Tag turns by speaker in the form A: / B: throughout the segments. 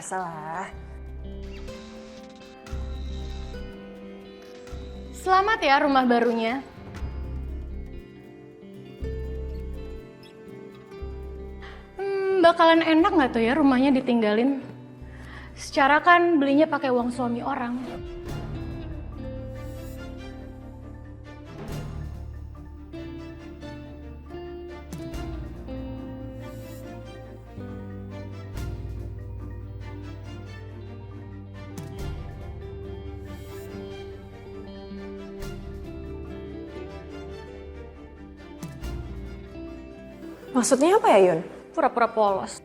A: biasalah.
B: Selamat ya rumah barunya. Bakalan enak nggak tuh ya rumahnya ditinggalin? Secara kan belinya pakai uang suami orang.
A: Maksudnya apa ya, Yun?
B: Pura-pura polos.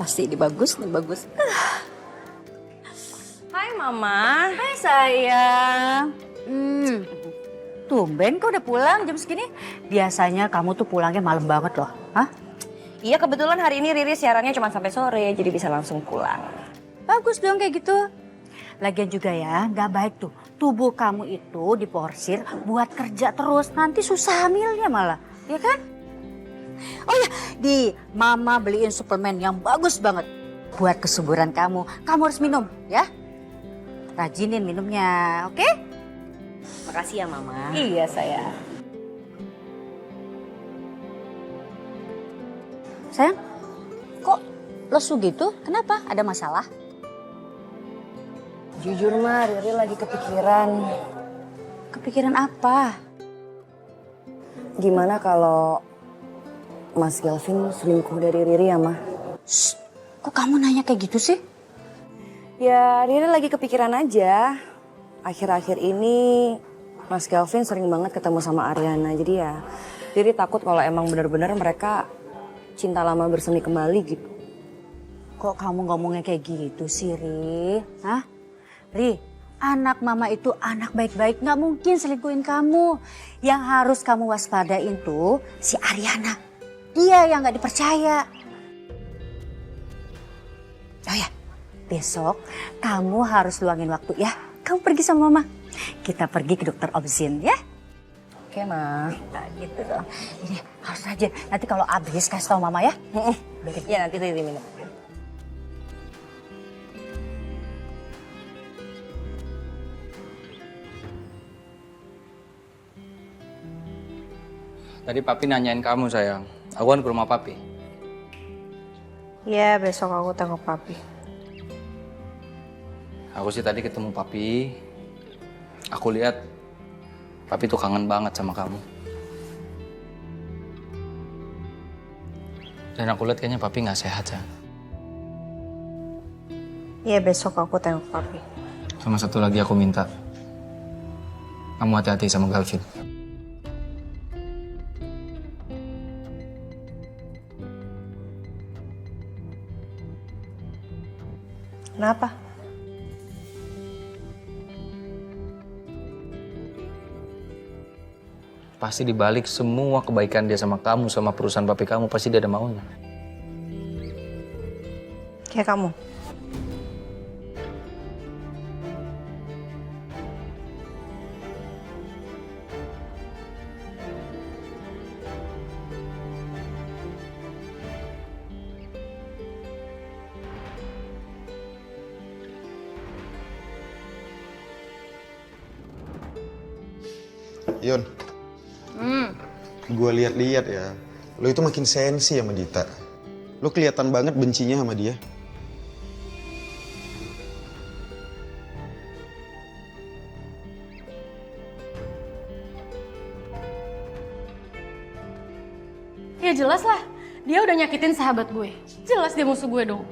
C: Pasti ini bagus, ini bagus.
A: Hai Mama.
C: Hai sayang. Tumben kau udah pulang jam segini. Biasanya kamu tuh pulangnya malam banget loh. Hah?
A: Iya kebetulan hari ini Riri siarannya cuma sampai sore, jadi bisa langsung pulang.
C: Bagus dong kayak gitu. Lagian juga ya, nggak baik tuh. Tubuh kamu itu diporsir buat kerja terus. Nanti susah hamilnya malah, ya kan? Oh ya, di Mama beliin suplemen yang bagus banget buat kesuburan kamu. Kamu harus minum, ya. Rajinin minumnya, oke?
A: Makasih ya Mama. Iya sayang.
C: Sayang, kok lesu gitu? Kenapa? Ada masalah?
A: Jujur Ma, Riri lagi kepikiran.
C: Kepikiran apa?
A: Gimana kalau Mas Galvin selingkuh dari Riri ya Ma?
C: Shh, kok kamu nanya kayak gitu sih?
A: Ya Riri lagi kepikiran aja. Akhir-akhir ini Mas Galvin sering banget ketemu sama Ariana. Jadi ya Riri takut kalau emang benar-benar mereka cinta lama bersemi kembali gitu.
C: Kok kamu ngomongnya kayak gitu sih, Ri? Hah? Ri, anak mama itu anak baik-baik, nggak mungkin selingkuhin kamu. Yang harus kamu waspadain tuh si Ariana. Dia yang nggak dipercaya. Oh ya, besok kamu harus luangin waktu ya. Kamu pergi sama mama. Kita pergi ke dokter Obzin ya.
A: Oke Ma.
C: Nah, gitu dong. Ini harus rajin. Nanti kalau habis kasih tau mama ya.
A: Ya nanti Riri minum.
D: Tadi papi nanyain kamu sayang. Aku kan ke rumah papi.
A: Iya besok aku tengok papi.
D: Aku sih tadi ketemu papi. Aku lihat papi tuh kangen banget sama kamu. Dan aku lihat kayaknya papi nggak sehat ya.
A: Iya besok aku tengok papi.
D: Sama satu lagi aku minta. Kamu hati-hati sama Galvin.
A: Kenapa?
D: Pasti dibalik semua kebaikan dia sama kamu, sama perusahaan papi kamu, pasti dia ada maunya.
A: Kayak kamu.
E: Yon, gue lihat-lihat ya, lo itu makin sensi sama Dita. Lo kelihatan banget bencinya sama dia.
B: Ya jelas lah, dia udah nyakitin sahabat gue. Jelas dia musuh gue dong.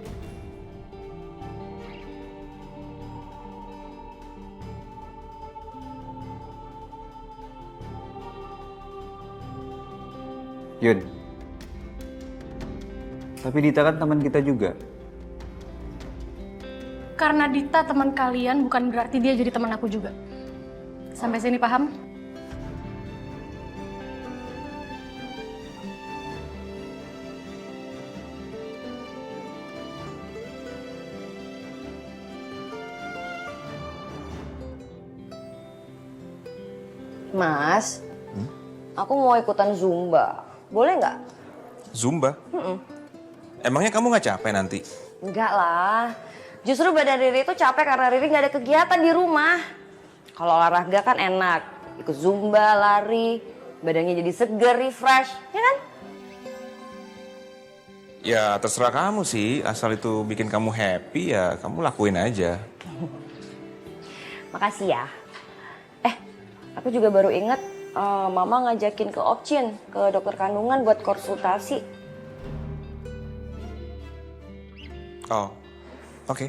D: Yun,
F: Tapi Dita kan teman kita juga.
B: Karena Dita teman kalian bukan berarti dia jadi teman aku juga. Sampai sini paham?
A: Mas, aku mau ikutan Zumba. Boleh nggak?
G: Zumba? Emangnya kamu nggak capek nanti?
A: Enggak lah. Justru badan Riri itu capek karena Riri nggak ada kegiatan di rumah. Kalau olahraga kan enak. Ikut Zumba, lari, badannya jadi seger, refresh, ya kan?
G: Ya terserah kamu sih, asal itu bikin kamu happy ya kamu lakuin aja.
A: Makasih ya. Aku juga baru inget, Mama ngajakin ke Opcin, ke dokter kandungan buat konsultasi.
G: Oh, oke.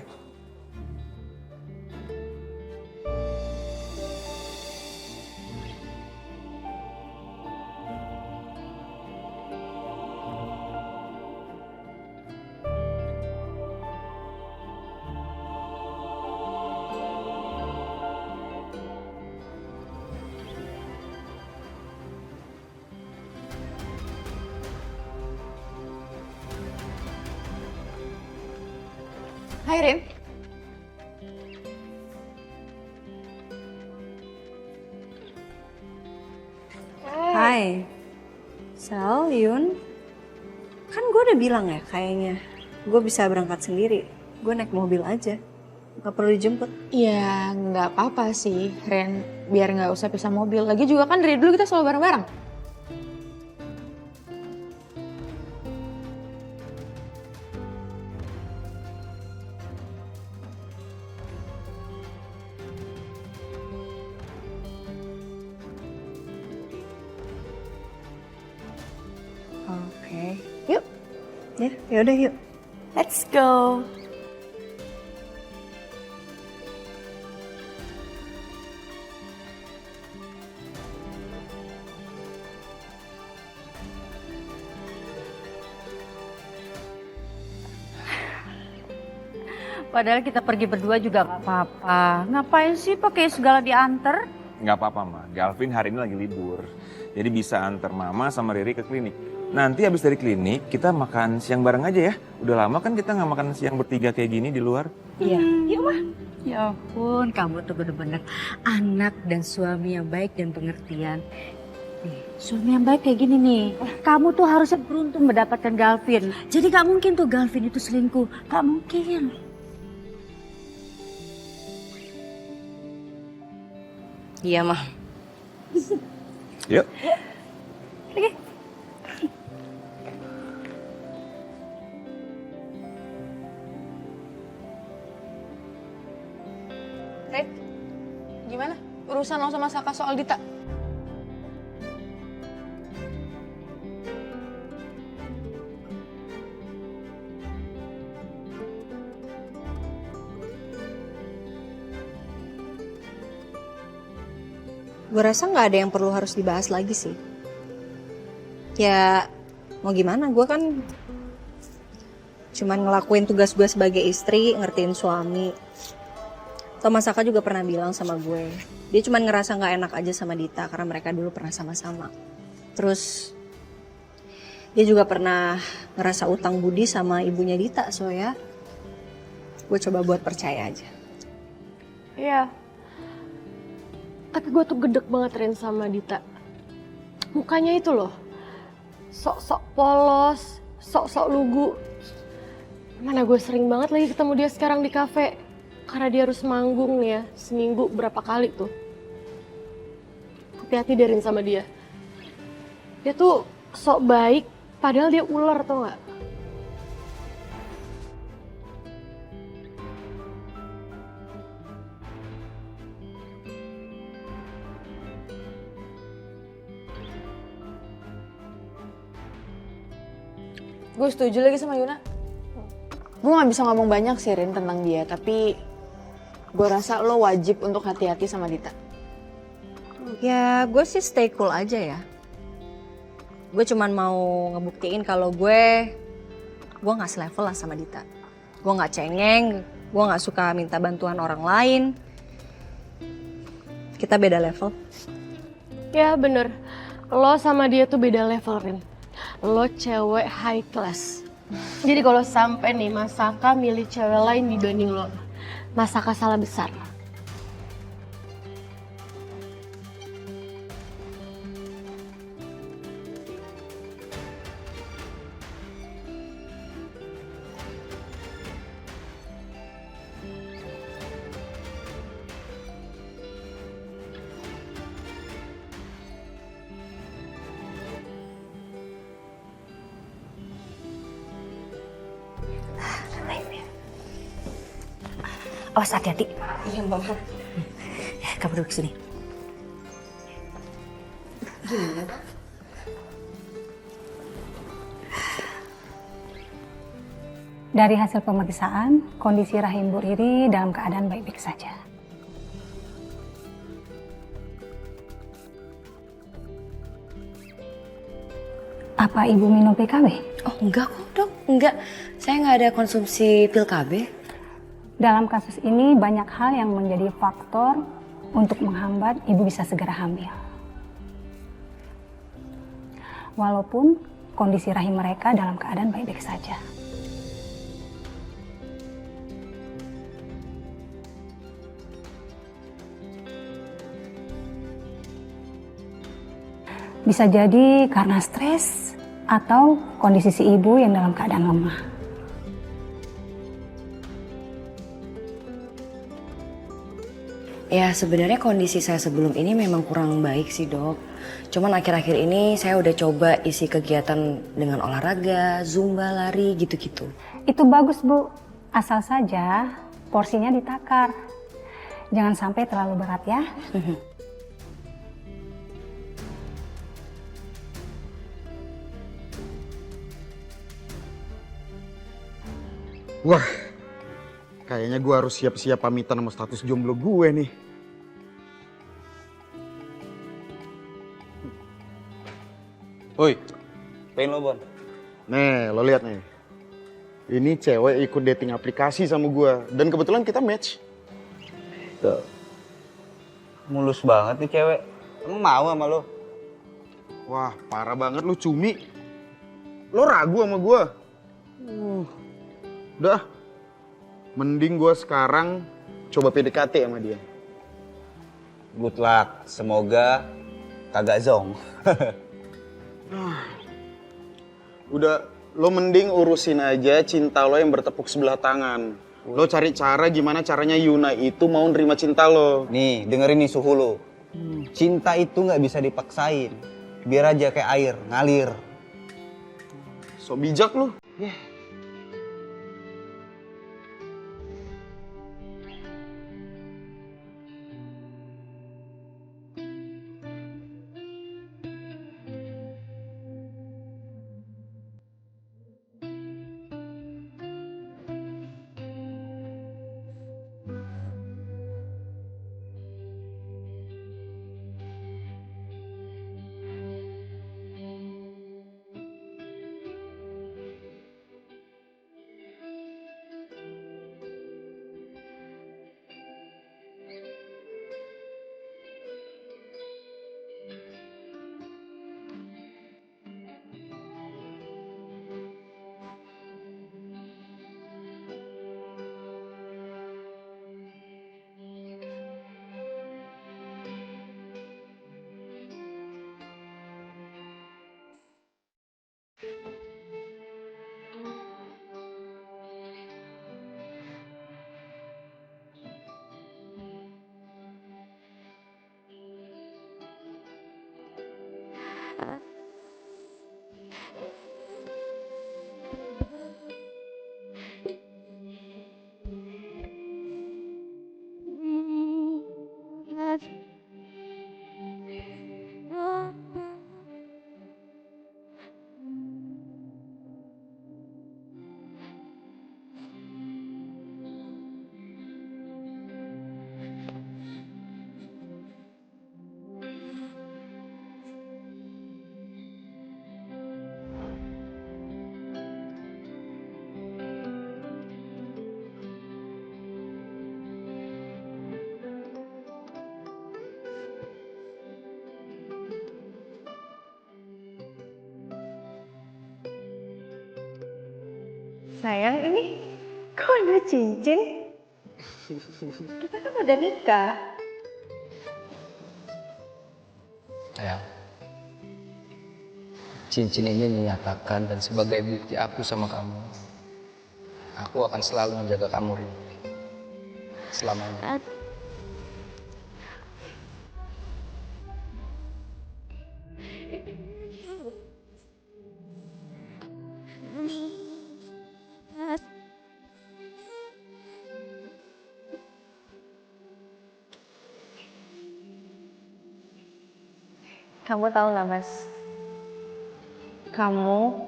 H: Hai Rin.
A: Hai. Sal, Yun. Kan gue udah bilang ya kayaknya. Gue bisa berangkat sendiri. Gue naik mobil aja. Gak perlu dijemput.
H: Ya nggak apa-apa sih Ren, biar nggak usah pisah mobil. Lagi juga kan dari dulu kita selalu bareng-bareng.
A: Oke. Yuk. Ya, yaudah yuk. Let's go.
C: Padahal kita pergi berdua juga nggak apa-apa. Ngapain sih pakai segala diantar?
G: Nggak apa-apa, Ma. Galvin hari ini lagi libur. Jadi bisa antar Mama sama Riri ke klinik. Nanti habis dari klinik, kita makan siang bareng aja ya. Udah lama kan kita nggak makan siang bertiga kayak gini di luar.
C: Iya. Yuk mah. Ya ampun, kamu tuh bener-bener anak dan suami yang baik dan pengertian. Nih, suami yang baik kayak gini nih. Kamu tuh harusnya beruntung mendapatkan Galvin. Jadi gak mungkin tuh Galvin itu selingkuh. Gak mungkin.
A: Iya, Mah.
G: Yuk.
C: Oke.
H: Ren, gimana urusan lo sama Saka soal Dita?
A: Gue rasa nggak ada yang perlu harus dibahas lagi sih. Ya, mau gimana? Gue kan cuman ngelakuin tugas gue sebagai istri, ngertiin suami. Thomas Saka juga pernah bilang sama gue, dia cuman ngerasa nggak enak aja sama Dita karena mereka dulu pernah sama-sama. Terus dia juga pernah ngerasa utang budi sama ibunya Dita, so ya gue coba buat percaya aja.
B: Iya. Tapi gue tuh gedek banget Ren sama Dita. Mukanya itu loh, sok-sok polos, sok-sok lugu. Mana gue sering banget lagi ketemu dia sekarang di kafe. Karena dia harus manggung ya, seminggu berapa kali tuh. Hati-hati Rin sama dia. Dia tuh sok baik, padahal dia ular tau gak?
H: Gue setuju lagi sama Yuna. Gue gak bisa ngomong banyak sih Rin tentang dia, tapi gue rasa lo wajib untuk hati-hati sama Dita.
A: Ya gue sih stay cool aja ya. Gue cuman mau ngebuktiin kalau gue gue nggak selevel lah sama Dita. Gue nggak cengeng, gue nggak suka minta bantuan orang lain. Kita beda level.
B: Ya bener, lo sama dia tuh beda level, Rin. Lo cewek high class. Jadi kalau sampai nih Masaka milih cewek lain dibanding lo, Masaka salah besar.
C: Awas hati-hati.
A: Iya Mbak.
C: Kamu duduk sini.
A: Gimana Pak?
F: Dari hasil pemeriksaan, kondisi rahim Bu Riri dalam keadaan baik-baik saja. Apa Ibu minum PKB?
A: Oh enggak kok dok, enggak. Saya nggak ada konsumsi pil KB.
F: Dalam kasus ini banyak hal yang menjadi faktor untuk menghambat Ibu bisa segera hamil. Walaupun kondisi rahim mereka dalam keadaan baik-baik saja. Bisa jadi karena stres atau kondisi si ibu yang dalam keadaan lemah.
A: Ya sebenarnya kondisi saya sebelum ini memang kurang baik sih dok. Cuman akhir-akhir ini saya udah coba isi kegiatan dengan olahraga, zumba, lari gitu-gitu.
F: Itu bagus Bu, asal saja porsinya ditakar. Jangan sampai terlalu berat ya.
E: Wah, kayaknya gue harus siap-siap pamitan sama status jomblo gue nih.
I: Woi, pengen lo Bon?
E: Nih, lo lihat nih. Ini cewek ikut dating aplikasi sama gue. Dan kebetulan kita match.
I: Tuh. Mulus banget nih cewek. Emang mau sama lo?
E: Wah, parah banget lu cumi. Lo ragu sama gue. Udah, mending gue sekarang coba PDKT sama dia.
I: Good luck. Semoga kagak zong.
E: Udah, lo mending urusin aja cinta lo yang bertepuk sebelah tangan. Lo cari cara gimana caranya Yuna itu mau nerima cinta lo.
I: Nih, dengerin nih suhu lo. Cinta itu nggak bisa dipaksain. Biar aja kayak air, ngalir.
E: So bijak lo.
B: Sayang, ini kok ada cincin? Kita kan udah nikah.
D: Sayang, cincin ini menyatakan dan sebagai bukti aku sama kamu. Aku akan selalu menjaga kamu, Rin. Selamanya.
B: Kamu tahu nggak, Mas? Kamu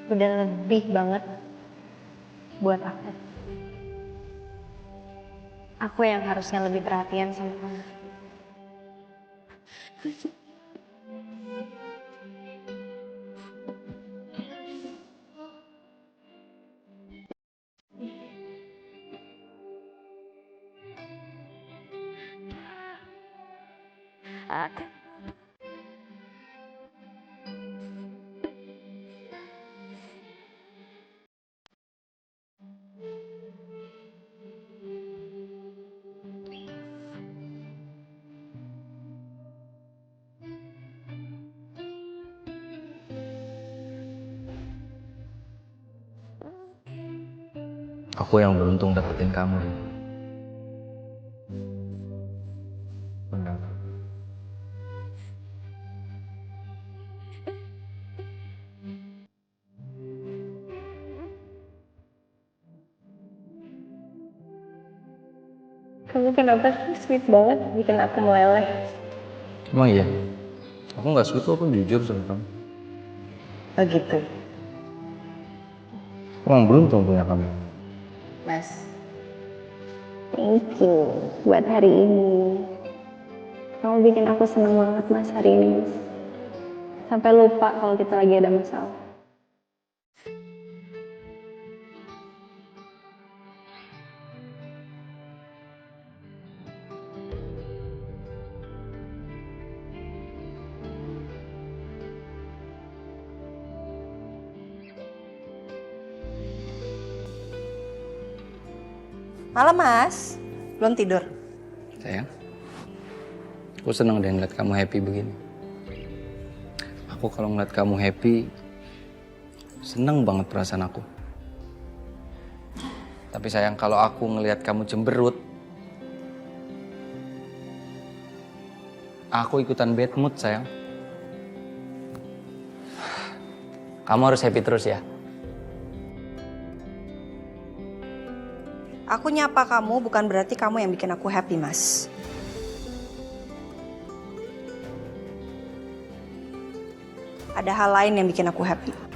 B: udah lebih banget buat aku. Aku yang harusnya lebih perhatian sama kamu.
D: Aku yang beruntung dapetin kamu, Rin. Benar.
B: Kamu kenapa sih sweet banget bikin aku meleleh?
D: Emang iya? Aku nggak suka, aku jujur sama kamu.
B: Oh gitu,
D: Aku emang beruntung punya kamu.
B: Mas. Thank you buat hari ini. Kamu bikin aku seneng banget, Mas, hari ini. Sampai lupa kalau kita lagi ada masalah.
A: Malam, Mas. Belum tidur?
D: Sayang, aku senang deh ngeliat kamu happy begini. Aku kalau ngeliat kamu happy, seneng banget perasaan aku. Tapi sayang, kalau aku ngeliat kamu cemberut, aku ikutan bad mood, sayang. Kamu harus happy terus ya.
A: Aku nyapa kamu bukan berarti kamu yang bikin aku happy, Mas. Ada hal lain yang bikin aku happy.